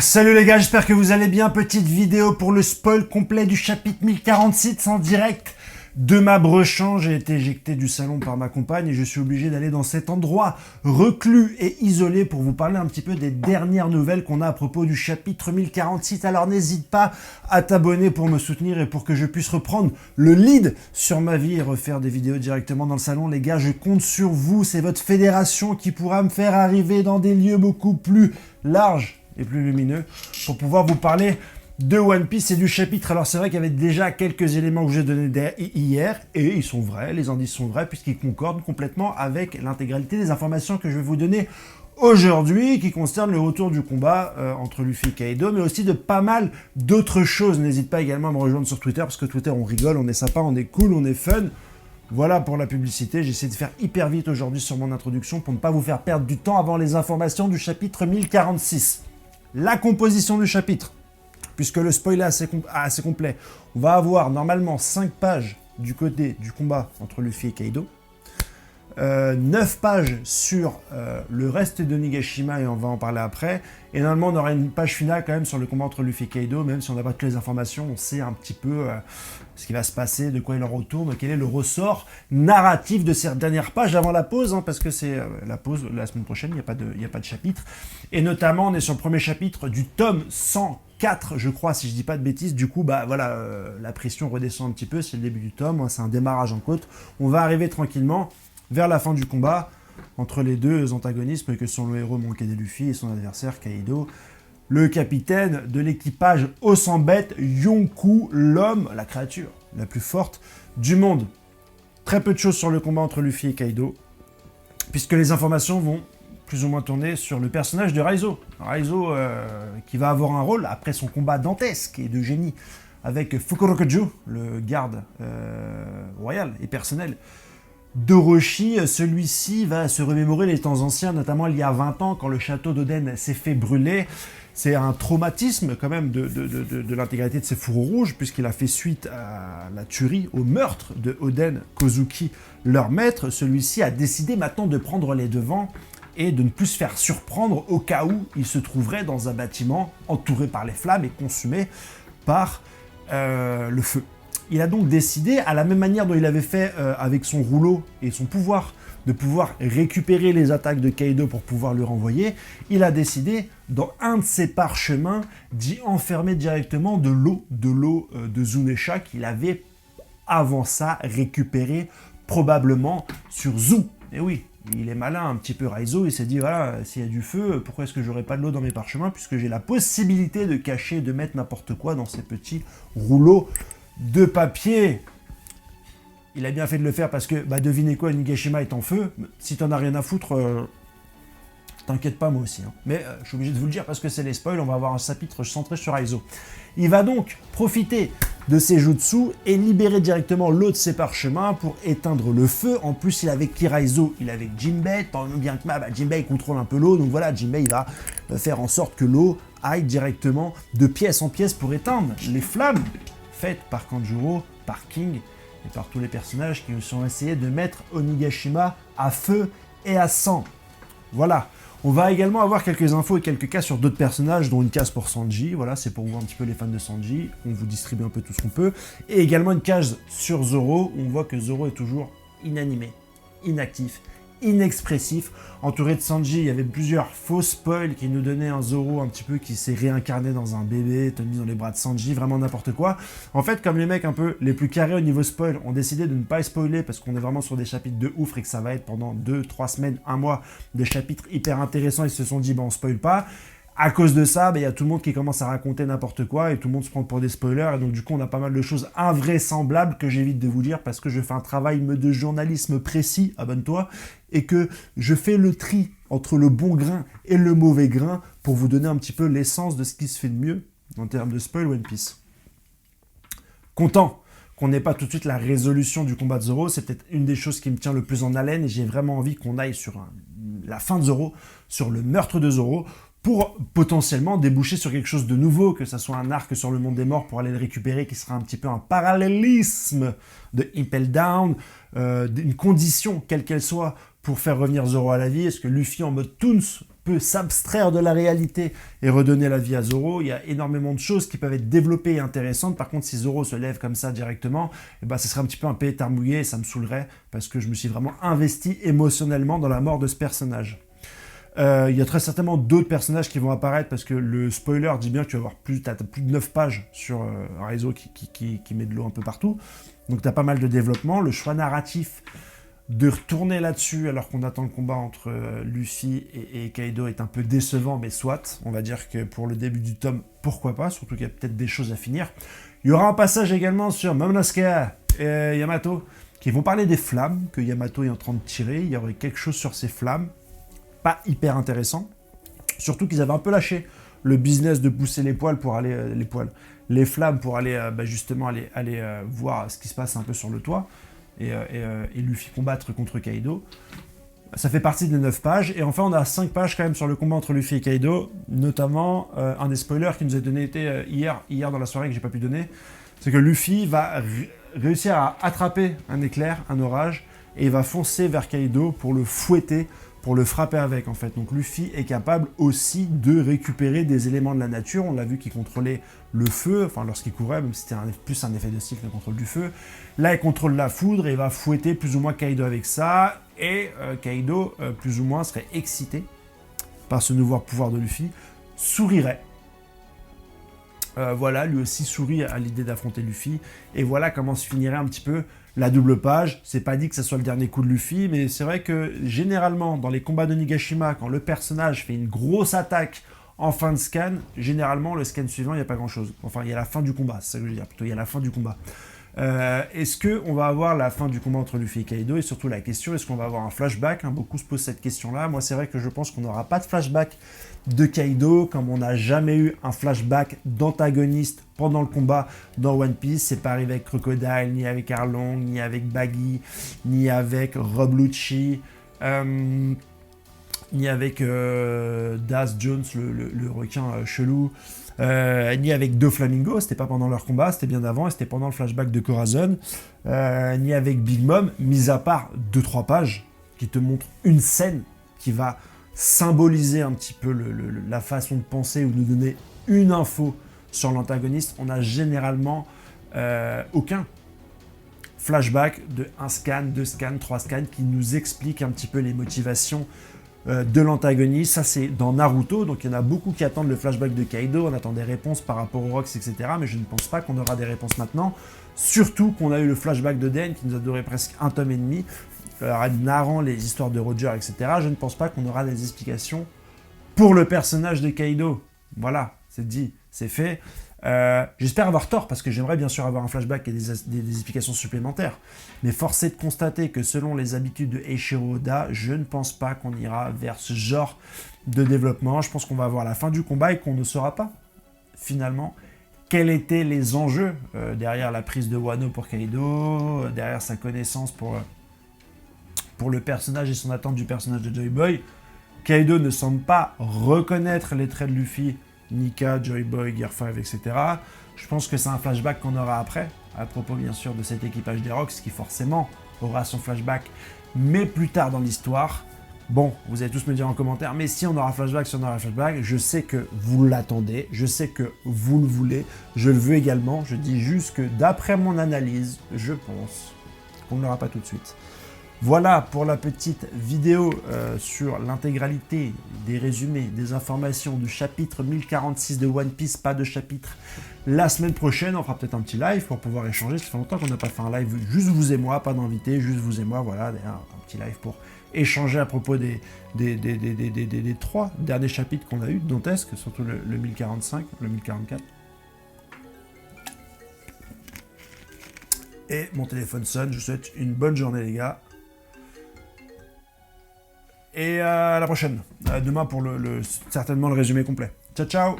Salut les gars, j'espère que vous allez bien. Petite vidéo pour le spoil complet du chapitre 1046 en direct de ma Brechamp. J'ai été éjecté du salon par ma compagne et je suis obligé d'aller dans cet endroit reclus et isolé pour vous parler un petit peu des dernières nouvelles qu'on a à propos du chapitre 1046. Alors n'hésite pas à t'abonner pour me soutenir et pour que je puisse reprendre le lead sur ma vie et refaire des vidéos directement dans le salon. Les gars, je compte sur vous. C'est votre fédération qui pourra me faire arriver dans des lieux beaucoup plus larges et plus lumineux pour pouvoir vous parler de One Piece et du chapitre. Alors c'est vrai qu'il y avait déjà quelques éléments que j'ai donnés hier et ils sont vrais, les indices sont vrais puisqu'ils concordent complètement avec l'intégralité des informations que je vais vous donner aujourd'hui qui concernent le retour du combat entre Luffy et Kaido, mais aussi de pas mal d'autres choses. N'hésite pas également à me rejoindre sur Twitter parce que Twitter on rigole, on est sympa, on est cool, on est fun. Voilà pour la publicité, j'essaie de faire hyper vite aujourd'hui sur mon introduction pour ne pas vous faire perdre du temps avant les informations du chapitre 1046. La composition du chapitre, puisque le spoil est assez complet. On va avoir normalement 5 pages du côté du combat entre Luffy et Kaido, 9 pages sur le reste de Nigashima, et on va en parler après, et normalement on aura une page finale quand même sur le combat entre Luffy et Kaido, même si on n'a pas toutes les informations, on sait un petit peu ce qui va se passer, de quoi il en retourne, quel est le ressort narratif de ces dernières pages avant la pause, parce que c'est la pause la semaine prochaine, il n'y a pas de chapitre, et notamment on est sur le premier chapitre du tome 104, je crois, si je dis pas de bêtises. Du coup, bah voilà, la pression redescend un petit peu, c'est le début du tome, c'est un démarrage en côte, on va arriver tranquillement vers la fin du combat entre les deux antagonismes que sont le héros manqué de Luffy et son adversaire Kaido, le capitaine de l'équipage au sang bête, Yonkou, l'homme, la créature la plus forte du monde. Très peu de choses sur le combat entre Luffy et Kaido, puisque les informations vont plus ou moins tourner sur le personnage de Raizo. Raizo qui va avoir un rôle après son combat dantesque et de génie avec Fukurokujo, le garde royal et personnel d'Orochi. Celui-ci va se remémorer les temps anciens, notamment il y a 20 ans, quand le château d'Oden s'est fait brûler. C'est un traumatisme quand même de l'intégralité de ses fourreaux rouges, puisqu'il a fait suite à la tuerie, au meurtre de Oden Kozuki, leur maître. Celui-ci a décidé maintenant de prendre les devants et de ne plus se faire surprendre au cas où il se trouverait dans un bâtiment entouré par les flammes et consumé par le feu. Il a donc décidé, à la même manière dont il avait fait avec son rouleau et son pouvoir, de pouvoir récupérer les attaques de Kaido pour pouvoir le renvoyer, il a décidé, dans un de ses parchemins, d'y enfermer directement de l'eau de Zunesha qu'il avait, avant ça, récupéré probablement sur Zou. Et oui, il est malin un petit peu Raizo, il s'est dit, voilà, s'il y a du feu, pourquoi est-ce que j'aurais pas de l'eau dans mes parchemins, puisque j'ai la possibilité de cacher, de mettre n'importe quoi dans ces petits rouleaux de papier. Il a bien fait de le faire parce que, bah devinez quoi, Nigashima est en feu. Si t'en as rien à foutre, t'inquiète pas, moi aussi. Mais je suis obligé de vous le dire parce que c'est les spoils, on va avoir un chapitre centré sur Raizo. Il va donc profiter de ses jutsu et libérer directement l'eau de ses parchemins pour éteindre le feu. En plus, il est avec qui Raizo? Il est avec Jinbei. Tant bien que mal, Jinbei contrôle un peu l'eau, donc voilà, Jinbei il va faire en sorte que l'eau aille directement de pièce en pièce pour éteindre les flammes faites par Kanjuro, par King et par tous les personnages qui ont essayé de mettre Onigashima à feu et à sang. Voilà. On va également avoir quelques infos et quelques cas sur d'autres personnages, dont une case pour Sanji. Voilà, c'est pour voir un petit peu les fans de Sanji. On vous distribue un peu tout ce qu'on peut. Et également une case sur Zoro, où on voit que Zoro est toujours inanimé, inactif, inexpressif. Entouré de Sanji, il y avait plusieurs faux spoils qui nous donnaient un Zoro un petit peu qui s'est réincarné dans un bébé, tenu dans les bras de Sanji, vraiment n'importe quoi. En fait, comme les mecs un peu les plus carrés au niveau spoil ont décidé de ne pas spoiler parce qu'on est vraiment sur des chapitres de ouf et que ça va être pendant 2-3 semaines, 1 mois, des chapitres hyper intéressants, ils se sont dit, bah on spoil pas. À cause de ça, il y a tout le monde qui commence à raconter n'importe quoi et tout le monde se prend pour des spoilers. Et donc du coup, on a pas mal de choses invraisemblables que j'évite de vous dire parce que je fais un travail de journalisme précis, abonne-toi, et que je fais le tri entre le bon grain et le mauvais grain pour vous donner un petit peu l'essence de ce qui se fait de mieux en termes de spoil One Piece. Content qu'on n'ait pas tout de suite la résolution du combat de Zoro, c'est peut-être une des choses qui me tient le plus en haleine et j'ai vraiment envie qu'on aille sur la fin de Zoro, sur le meurtre de Zoro, pour potentiellement déboucher sur quelque chose de nouveau, que ça soit un arc sur le monde des morts pour aller le récupérer, qui sera un petit peu un parallélisme de Impel Down, une condition, quelle qu'elle soit, pour faire revenir Zoro à la vie. Est-ce que Luffy en mode Toons peut s'abstraire de la réalité et redonner la vie à Zoro. Il y a énormément de choses qui peuvent être développées et intéressantes. Par contre, si Zoro se lève comme ça directement, eh ben, ce serait un petit peu un pétard mouillé et ça me saoulerait parce que je me suis vraiment investi émotionnellement dans la mort de ce personnage. Il y a très certainement d'autres personnages qui vont apparaître parce que le spoiler dit bien que tu vas avoir plus de 9 pages sur un réseau qui met de l'eau un peu partout. Donc tu as pas mal de développement. Le choix narratif de retourner là-dessus alors qu'on attend le combat entre Luffy et Kaido est un peu décevant, mais soit. On va dire que pour le début du tome, pourquoi pas, surtout qu'il y a peut-être des choses à finir. Il y aura un passage également sur Momonosuke et Yamato qui vont parler des flammes que Yamato est en train de tirer. Il y aurait quelque chose sur ces flammes. Pas hyper intéressant. Surtout qu'ils avaient un peu lâché le business de pousser les poils pour aller... les flammes pour aller justement aller voir ce qui se passe un peu sur le toit et Luffy combattre contre Kaido. Ça fait partie des 9 pages. Et enfin, on a 5 pages quand même sur le combat entre Luffy et Kaido. Notamment, un des spoilers qui nous a donné hier dans la soirée que j'ai pas pu donner. C'est que Luffy va réussir à attraper un éclair, un orage, et il va foncer vers Kaido pour le fouetter, pour le frapper avec en fait. Donc Luffy est capable aussi de récupérer des éléments de la nature. On l'a vu qu'il contrôlait le feu, enfin lorsqu'il courait, même si c'était plus un effet de style que le contrôle du feu. Là, il contrôle la foudre et il va fouetter plus ou moins Kaido avec ça. Et Kaido, plus ou moins, serait excité par ce nouveau pouvoir de Luffy, sourirait. Voilà, lui aussi sourit à l'idée d'affronter Luffy. Et voilà comment se finirait un petit peu la double page. C'est pas dit que ce soit le dernier coup de Luffy, mais c'est vrai que généralement, dans les combats de Nigashima, quand le personnage fait une grosse attaque en fin de scan, généralement, le scan suivant, il n'y a pas grand-chose. Enfin, il y a la fin du combat, c'est ça que je veux dire. Plutôt, il y a la fin du combat. Est-ce qu'on va avoir la fin du combat entre Luffy et Kaido? Et surtout la question, est-ce qu'on va avoir un flashback? Beaucoup se posent cette question-là. Moi, c'est vrai que je pense qu'on n'aura pas de flashback de Kaido, comme on n'a jamais eu un flashback d'antagoniste pendant le combat dans One Piece. C'est pas arrivé avec Crocodile, ni avec Arlong, ni avec Baggy, ni avec Rob Lucci, ni avec Daz Jones, le requin chelou. Ni avec Doflamingo, c'était pas pendant leur combat, c'était bien avant, et c'était pendant le flashback de Corazon, ni avec Big Mom, mis à part 2-3 pages qui te montrent une scène qui va symboliser un petit peu la façon de penser ou nous donner une info sur l'antagoniste. On a généralement aucun flashback de 1 scan, 2 scans, 3 scans qui nous explique un petit peu les motivations de l'antagoniste. Ça, c'est dans Naruto, donc il y en a beaucoup qui attendent le flashback de Kaido, on attend des réponses par rapport aux Rocks, etc. Mais je ne pense pas qu'on aura des réponses maintenant, surtout qu'on a eu le flashback de Den qui nous a duré presque 1 tome et demi, narrant les histoires de Roger, etc. Je ne pense pas qu'on aura des explications pour le personnage de Kaido. Voilà, c'est dit, c'est fait. J'espère avoir tort, parce que j'aimerais bien sûr avoir un flashback et des explications supplémentaires. Mais force est de constater que selon les habitudes de Eiichiro Oda, je ne pense pas qu'on ira vers ce genre de développement. Je pense qu'on va avoir la fin du combat et qu'on ne saura pas, finalement, quels étaient les enjeux derrière la prise de Wano pour Kaido, derrière sa connaissance pour le personnage et son attente du personnage de Joy Boy. Kaido ne semble pas reconnaître les traits de Luffy, Nika, Joy Boy, Gear 5, etc. Je pense que c'est un flashback qu'on aura après, à propos bien sûr de cet équipage des Rocks, qui forcément aura son flashback, mais plus tard dans l'histoire. Bon, vous allez tous me dire en commentaire, mais si on aura flashback, si on aura flashback, je sais que vous l'attendez, je sais que vous le voulez, je le veux également, je dis juste que d'après mon analyse, je pense qu'on ne l'aura pas tout de suite. Voilà pour la petite vidéo sur l'intégralité des résumés, des informations du chapitre 1046 de One Piece, pas de chapitre. La semaine prochaine, on fera peut-être un petit live pour pouvoir échanger. Ça fait longtemps qu'on n'a pas fait un live, juste vous et moi, pas d'invité, juste vous et moi, voilà, un petit live pour échanger à propos des 3 derniers chapitres qu'on a eu, dantesques, surtout le 1045, le 1044. Et mon téléphone sonne, je vous souhaite une bonne journée les gars. Et à la prochaine. Demain pour certainement le résumé complet. Ciao, ciao!